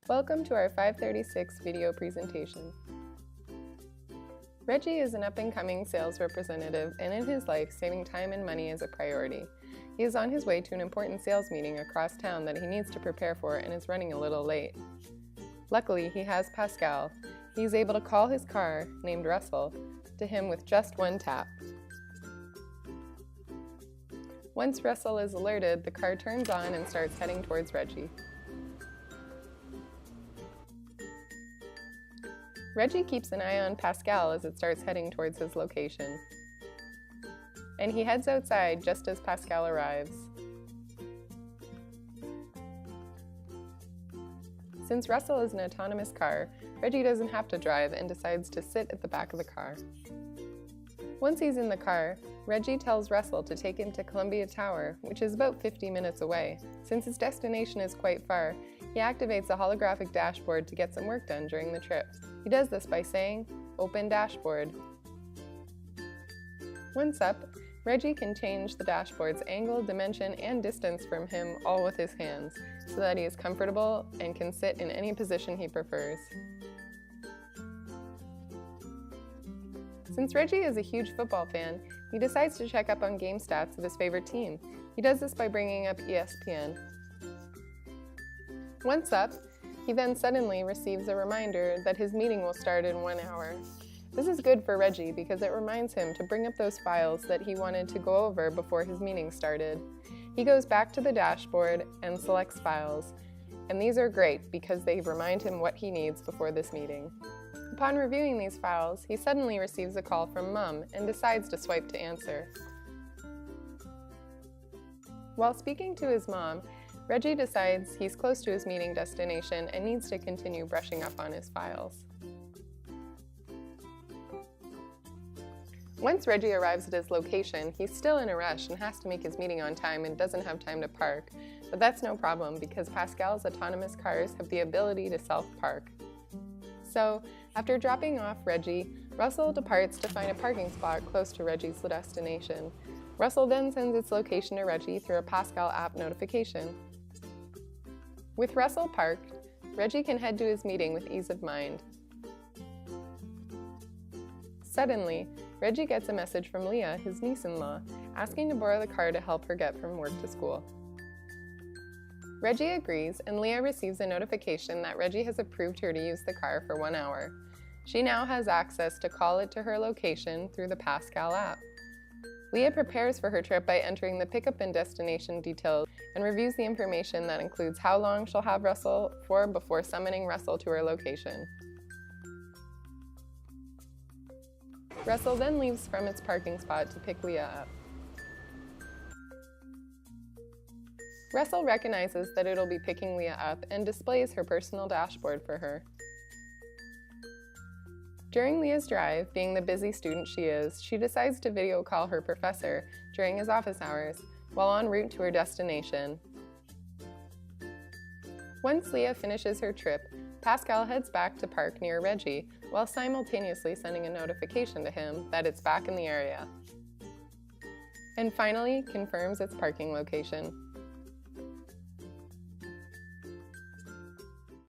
Welcome to our 536 video presentation. Reggie is an up-and-coming sales representative, and in his life, saving time and money is a priority. He is on his way to an important sales meeting across town that he needs to prepare for and is running a little late. Luckily, he has Pascal. He is able to call his car, named Russell, to him with just one tap. Once Russell is alerted, the car turns on and starts heading towards Reggie. Reggie keeps an eye on Pascal as it starts heading towards his location. And he heads outside just as Pascal arrives. Since Russell is an autonomous car, Reggie doesn't have to drive and decides to sit at the back of the car. Once he's in the car, Reggie tells Russell to take him to Columbia Tower, which is about 50 minutes away. Since his destination is quite far, he activates a holographic dashboard to get some work done during the trip. He does this by saying, "Open dashboard." Once up, Reggie can change the dashboard's angle, dimension, and distance from him all with his hands, so that he is comfortable and can sit in any position he prefers. Since Reggie is a huge football fan, he decides to check up on game stats of his favorite team. He does this by bringing up ESPN. Once up, he then suddenly receives a reminder that his meeting will start in 1 hour. This is good for Reggie because it reminds him to bring up those files that he wanted to go over before his meeting started. He goes back to the dashboard and selects files, and these are great because they remind him what he needs before this meeting. Upon reviewing these files, he suddenly receives a call from Mom and decides to swipe to answer. While speaking to his mom, Reggie decides he's close to his meeting destination and needs to continue brushing up on his files. Once Reggie arrives at his location, he's still in a rush and has to make his meeting on time and doesn't have time to park. But that's no problem because Pascal's autonomous cars have the ability to self-park. So, after dropping off Reggie, Russell departs to find a parking spot close to Reggie's destination. Russell then sends its location to Reggie through a Pascal app notification. With Russell parked, Reggie can head to his meeting with ease of mind. Suddenly, Reggie gets a message from Leah, his niece-in-law, asking to borrow the car to help her get from work to school. Reggie agrees, and Leah receives a notification that Reggie has approved her to use the car for 1 hour. She now has access to call it to her location through the Pascal app. Leah prepares for her trip by entering the pickup and destination details and reviews the information that includes how long she'll have Russell for before summoning Russell to her location. Russell then leaves from its parking spot to pick Leah up. Russell recognizes that it'll be picking Leah up and displays her personal dashboard for her. During Leah's drive, being the busy student she is, she decides to video call her professor during his office hours while en route to her destination. Once Leah finishes her trip, Pascal heads back to park near Reggie while simultaneously sending a notification to him that it's back in the area. And finally confirms its parking location.